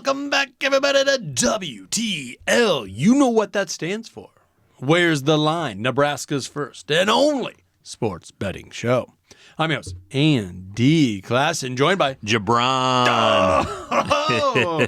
Welcome back, everybody, to WTL. You know what that stands for. Where's the line? Nebraska's first and only sports betting show. I'm your host, Andy Klassen, joined by Jabron. Oh,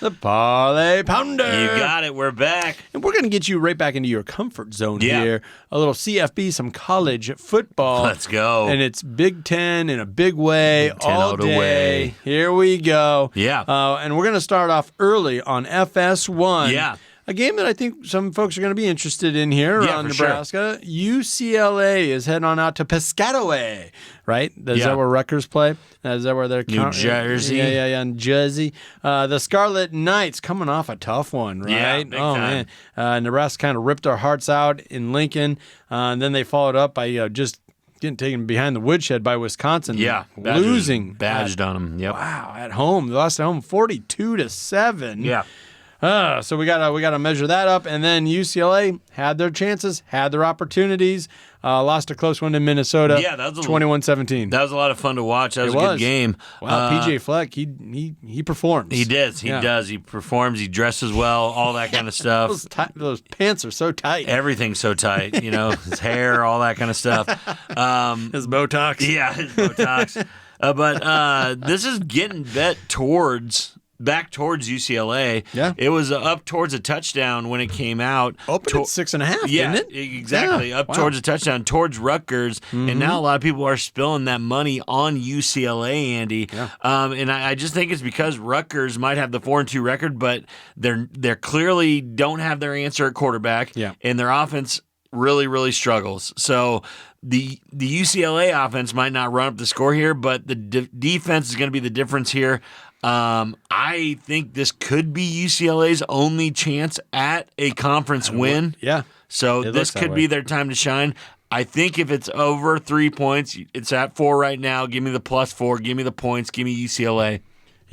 the Parlay Pounder. You got it. We're back. And we're going to get you right back into your comfort zone here. A little CFB, some college football. Let's go. And it's Big Ten in a big way Big Ten all all the day. way. Here we go. Yeah. And we're going to start off early on FS1. Yeah. A game that I think some folks are going to be interested in here Yeah, on for Nebraska. UCLA is heading on out to Piscataway, right? Is that where Rutgers play? Is that where they're New Jersey. Yeah, in Jersey. The Scarlet Knights coming off a tough one, right? Yeah, big time. Man. Nebraska kind of ripped our hearts out in Lincoln, and then they followed up by just getting taken behind the woodshed by Wisconsin. Yeah. Losing. Badged on them. Yep. Wow, at home. They lost at home 42-7. Yeah. So we gotta measure that up, and then UCLA had their chances, had their opportunities, lost a close one to Minnesota. Yeah, that was 21-17. That was a lot of fun to watch. That was a good game. Wow, PJ Fleck, he performs. He does. He does. He performs. He dresses well. All that kind of stuff. Those pants are so tight. Everything's so tight. You know, his hair, all that kind of stuff. His Botox. Yeah, his Botox. But this is getting back towards UCLA. Yeah. It was up towards a touchdown when it came out. Opened at 6.5, yeah, didn't it? Exactly. Yeah. Up towards a touchdown, towards Rutgers. And now a lot of people are spilling that money on UCLA, Andy. Yeah. And I just think it's because Rutgers might have the 4-2 record, but they're clearly don't have their answer at quarterback. Yeah. And their offense really, really struggles. So the UCLA offense might not run up the score here, but the defense is going to be the difference here. I think this could be UCLA's only chance at a conference win. Yeah. So It this looks that could way. be their time to shine. I think if it's over 3 points, it's at 4 right now. Give me the +4. Give me the points. Give me UCLA.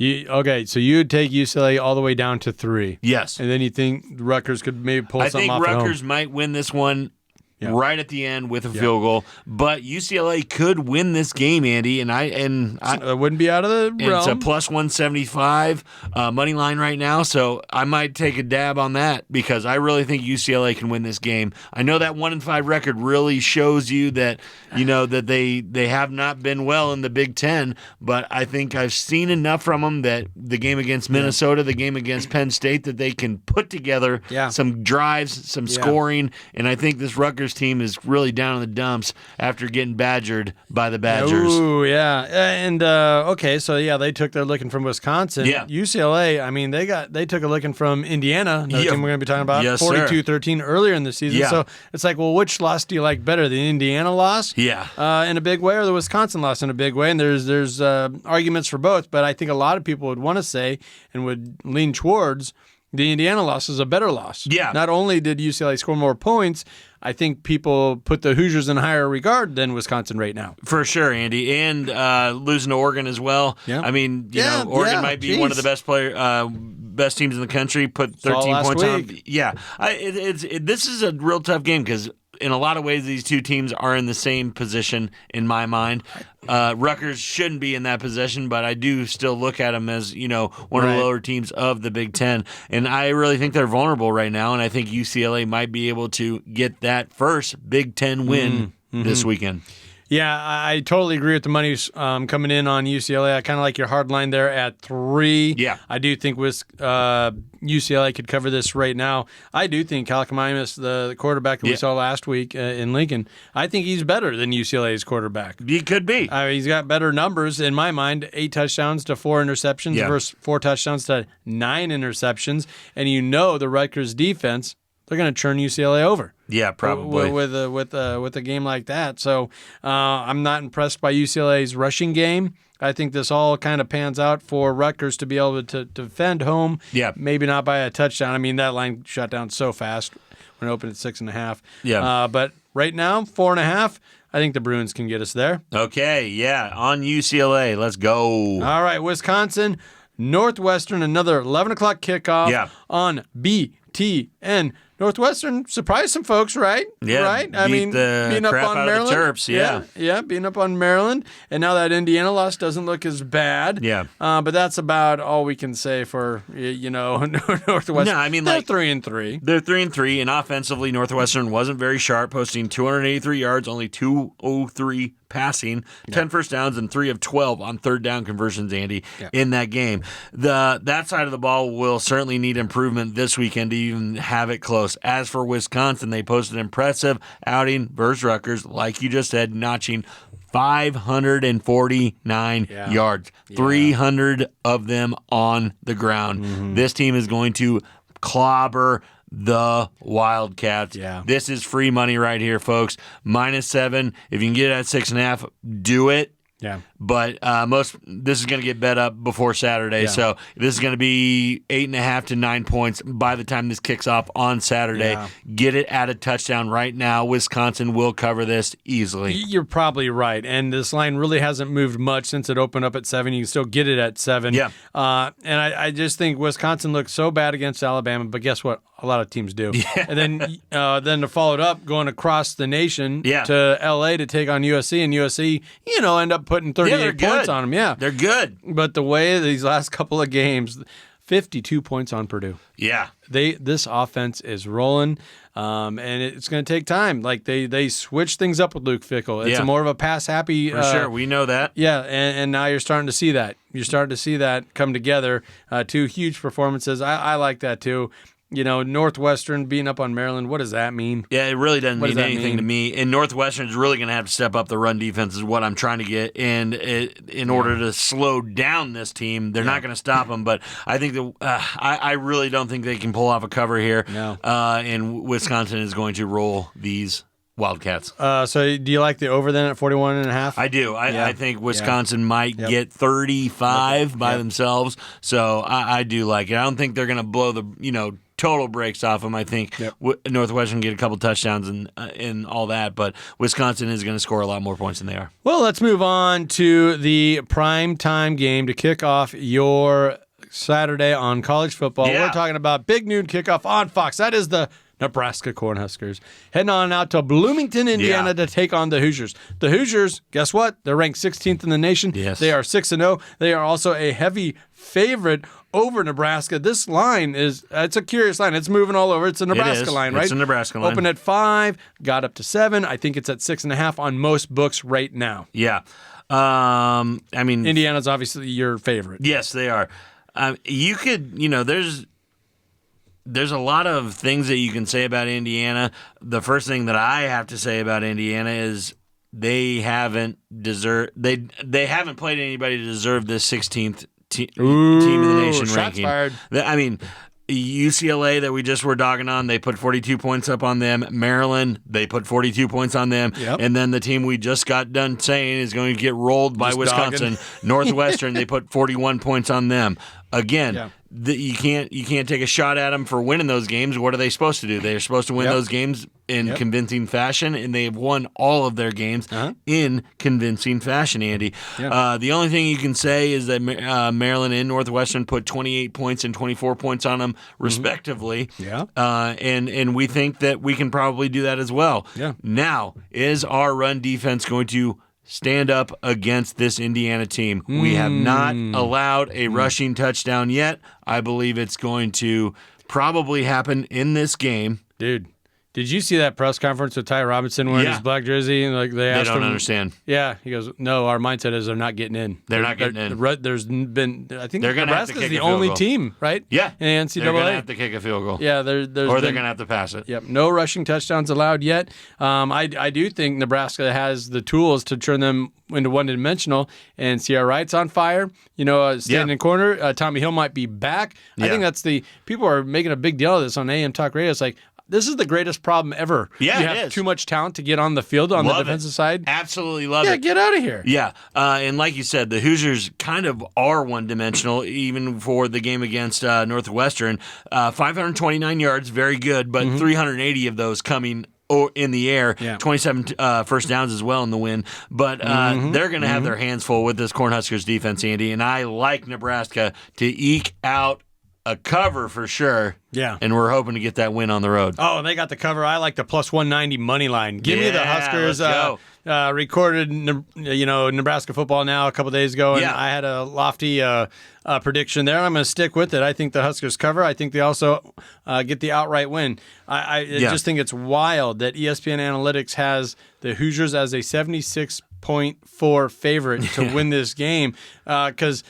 Okay, so you would take UCLA all the way down to 3. Yes. And then you think Rutgers could maybe pull I something think off at home. Rutgers might win this one right at the end with a Yeah. field goal, but UCLA could win this game, Andy. And I It wouldn't be out of the realm. it's a +175 money line right now, so I might take a dab on that because I really think UCLA can win this game. I know that 1-5 record really shows you that that they have not been well in the Big Ten, but I think I've seen enough from them that the game against Minnesota, the game against Penn State, that they can put together some drives, some scoring, and I think this Rutgers team is really down in the dumps after getting badgered by the Badgers. Ooh, yeah. And okay, so they took their licking from Wisconsin. Yeah. UCLA, I mean, they took a licking from Indiana, another team we're going to be talking about, Yes, sir. 42-13 earlier in the season. Yeah. So it's like, well, which loss do you like better, the Indiana loss in a big way or the Wisconsin loss in a big way? And there's arguments for both, but I think a lot of people would want to say and would lean towards the Indiana loss is a better loss. Yeah. Not only did UCLA score more points, I think people put the Hoosiers in higher regard than Wisconsin right now. For sure, Andy. And losing to Oregon as well. Yeah. I mean, Oregon might be one of the best teams in the country, put 13 points on. Yeah. This is a real tough game because in a lot of ways, these two teams are in the same position in my mind. Rutgers shouldn't be in that position, but I do still look at them as, one of the lower teams of the Big Ten. And I really think they're vulnerable right now, and I think UCLA might be able to get that first Big Ten win this weekend. Yeah, I totally agree with the money coming in on UCLA. I kind of like your hard line there at 3. Yeah. I do think UCLA could cover this right now. I do think Kalkamimus, the quarterback that we saw last week in Lincoln, I think he's better than UCLA's quarterback. He could be. He's got better numbers in my mind, 8 touchdowns to 4 interceptions versus 4 touchdowns to 9 interceptions. And the Rutgers defense, they're going to churn UCLA over. Yeah, probably. With a game like that. So I'm not impressed by UCLA's rushing game. I think this all kind of pans out for Rutgers to be able to defend home. Yeah. Maybe not by a touchdown. I mean, that line shut down so fast when it opened at 6.5. Yeah. But right now, 4.5. I think the Bruins can get us there. Okay, yeah, on UCLA. Let's go. All right, Wisconsin, Northwestern, another 11 o'clock kickoff on BTN. Northwestern surprised some folks, right? Yeah, right. beating up on Maryland. The Terps, yeah, beating up on Maryland, and now that Indiana loss doesn't look as bad. Yeah, but that's about all we can say for Northwestern. No, I mean they're 3-3. They're 3-3, and offensively, Northwestern wasn't very sharp, posting 283 yards, only 203 passing, 10 first downs, and 3 of 12 on third down conversions, Andy, in that game. That side of the ball will certainly need improvement this weekend to even have it close. As for Wisconsin, they posted an impressive outing versus Rutgers, like you just said, notching 549 yards, 300 of them on the ground. Mm-hmm. This team is going to clobber the Wildcats. Yeah. This is free money right here, folks. -7. If you can get it at 6.5, do it. Yeah. But this is going to get bet up before Saturday, so this is going to be 8.5 to 9 points by the time this kicks off on Saturday. Yeah. Get it at a touchdown right now. Wisconsin will cover this easily. You're probably right, and this line really hasn't moved much since it opened up at 7. You can still get it at 7. Yeah. And I just think Wisconsin looked so bad against Alabama, but guess what? A lot of teams do. Yeah. And then to follow it up, going across the nation to L.A. to take on USC, and USC, end up putting 38 points on them. Yeah, they're good. But the way these last couple of games, 52 points on Purdue. Yeah. This offense is rolling, and it's going to take time. Like they switch things up with Luke Fickell. It's more of a pass-happy. For sure, we know that. Yeah, and now you're starting to see that. You're starting to see that come together. 2 huge performances. I like that too. Northwestern beating up on Maryland, what does that mean? Yeah, it really doesn't mean anything to me. And Northwestern is really going to have to step up the run defense is what I'm trying to get. And in order to slow down this team, they're not going to stop them. But I think I really don't think they can pull off a cover here. No. And Wisconsin is going to roll these Wildcats. So do you like the over then at 41.5? I do. I think Wisconsin might get 35 by themselves. So I do like it. I don't think they're going to blow the total breaks off them. I think Northwestern get a couple touchdowns and all that, but Wisconsin is going to score a lot more points than they are. Well, let's move on to the primetime game to kick off your Saturday on college football. Yeah. We're talking about big noon kickoff on Fox. That is the Nebraska Cornhuskers heading on out to Bloomington, Indiana to take on the Hoosiers. The Hoosiers, guess what? They're ranked 16th in the nation. Yes. They are 6-0. They are also a heavy favorite over Nebraska. This line it's a curious line. It's moving all over. It's a Nebraska line, right? It's a Nebraska line. Opened at 5, got up to 7. I think it's at 6.5 on most books right now. Yeah. I mean, Indiana's obviously your favorite. Yes, they are. You could, there's a lot of things that you can say about Indiana. The first thing that I have to say about Indiana is they haven't played anybody to deserve this 16th team in the nation shots ranking. Fired. I mean, UCLA that we just were dogging on, they put 42 points up on them. Maryland, they put 42 points on them. Yep. And then the team we just got done saying is going to get rolled by Wisconsin, Northwestern, they put 41 points on them. Again, you can't take a shot at them for winning those games. What are they supposed to do? They're supposed to win those games in convincing fashion, and they have won all of their games in convincing fashion, Andy. The only thing you can say is that Maryland and Northwestern put 28 points and 24 points on them, respectively. And we think that we can probably do that as well. Now, is our run defense going to stand up against this Indiana team? We have not allowed a rushing touchdown yet. I believe it's going to probably happen in this game. Dude, did you see that press conference with Ty Robinson wearing his black jersey? And they asked him, understand. Yeah, he goes, no, our mindset is they're not getting in. They're not getting in. There's been, I think they're gonna have to Nebraska's kick the a field only goal. team, right? Yeah. In NCAA. They're going to have to kick a field goal. Yeah, they're going to have to pass it. Yep, no rushing touchdowns allowed yet. I do think Nebraska has the tools to turn them into one-dimensional, and Sierra Wright's on fire. Standing in corner. Tommy Hill might be back. I think that's people are making a big deal of this on AM Talk Radio. It's like, this is the greatest problem ever. Yeah, you have too much talent to get on the field on the defensive side. Absolutely love it. Yeah, get out of here. Yeah, and like you said, the Hoosiers kind of are one-dimensional, even for the game against Northwestern. 529 yards, very good, but 380 of those coming in the air, 27 first downs as well in the win. But they're going to have their hands full with this Cornhuskers defense, Andy, and I like Nebraska to eke out a cover for sure. Yeah. And we're hoping to get that win on the road. Oh, they got the cover. I like the plus 190 money line. Give me the Huskers. Let's go. Recorded, Nebraska football now a couple days ago, and I had a lofty prediction there. I'm going to stick with it. I think the Huskers cover. I think they also get the outright win. I just think it's wild that ESPN Analytics has the Hoosiers as a 76.4 favorite to win this game because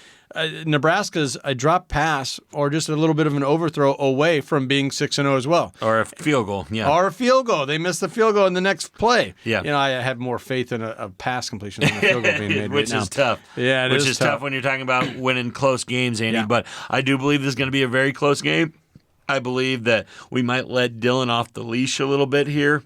Nebraska's a drop pass or just a little bit of an overthrow away from being 6-0 as well. Or a field goal, Or a field goal. They missed the field goal in the next play. Yeah. I have more faith in a pass completion than a field goal being made Which right is now. tough. Yeah, Which is tough when you're talking about winning close games, Andy. Yeah. But I do believe this is going to be a very close game. I believe that we might let Dylan off the leash a little bit here.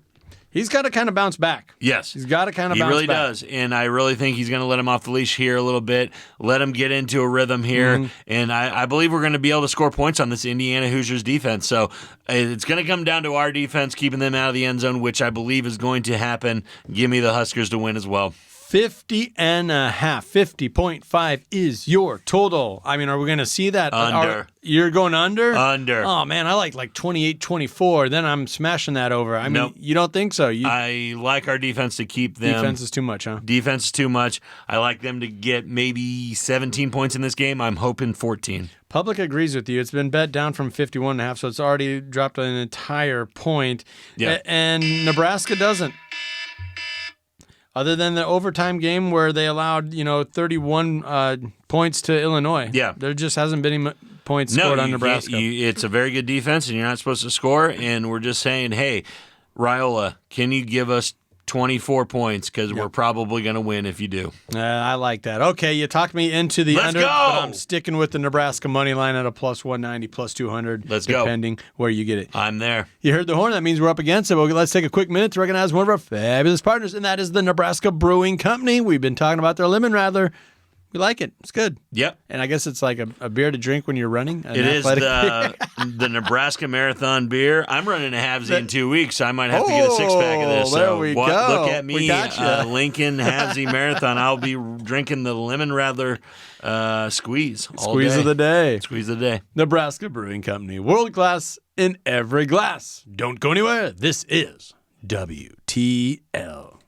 He's got to kind of bounce back. Yes. He's got to kind of bounce back. He really does. And I really think he's going to let him off the leash here a little bit, let him get into a rhythm here. Mm-hmm. And I believe we're going to be able to score points on this Indiana Hoosiers defense. So it's going to come down to our defense, keeping them out of the end zone, which I believe is going to happen. Give me the Huskers to win as well. 50.5. 50.5 is your total. I mean, are we going to see that? Under. You're going under? Under. Oh, man, I like 28-24. Then I'm smashing that over. I mean, you don't think so? I like our defense to keep them. Defense is too much, huh? Defense is too much. I like them to get maybe 17 points in this game. I'm hoping 14. Public agrees with you. It's been bet down from 51.5, so it's already dropped an entire point. Yeah. And Nebraska doesn't. Other than the overtime game where they allowed, 31 points to Illinois. Yeah. There just hasn't been any points scored on Nebraska. It's a very good defense, and you're not supposed to score. And we're just saying, hey, Raiola, can you give us 24 points? Because we're probably going to win if you do. I like that. Okay, you talked me into the under, but I'm sticking with the Nebraska money line at a plus 190, plus 200. Let's go. Depending where you get it. I'm there. You heard the horn. That means we're up against it. Well, let's take a quick minute to recognize one of our fabulous partners, and that is the Nebraska Brewing Company. We've been talking about their lemon radler. We like it. It's good. Yep. And I guess it's like a beer to drink when you're running. It is the Nebraska Marathon beer. I'm running a halvesy in 2 weeks, so I might have to get a six-pack of this. There we go. Look at me, Lincoln Lincoln Halvesy Marathon. I'll be drinking the Lemon Radler squeeze all Squeeze day. of the day. Squeeze of the day. Nebraska Brewing Company. World class in every glass. Don't go anywhere. This is WTL.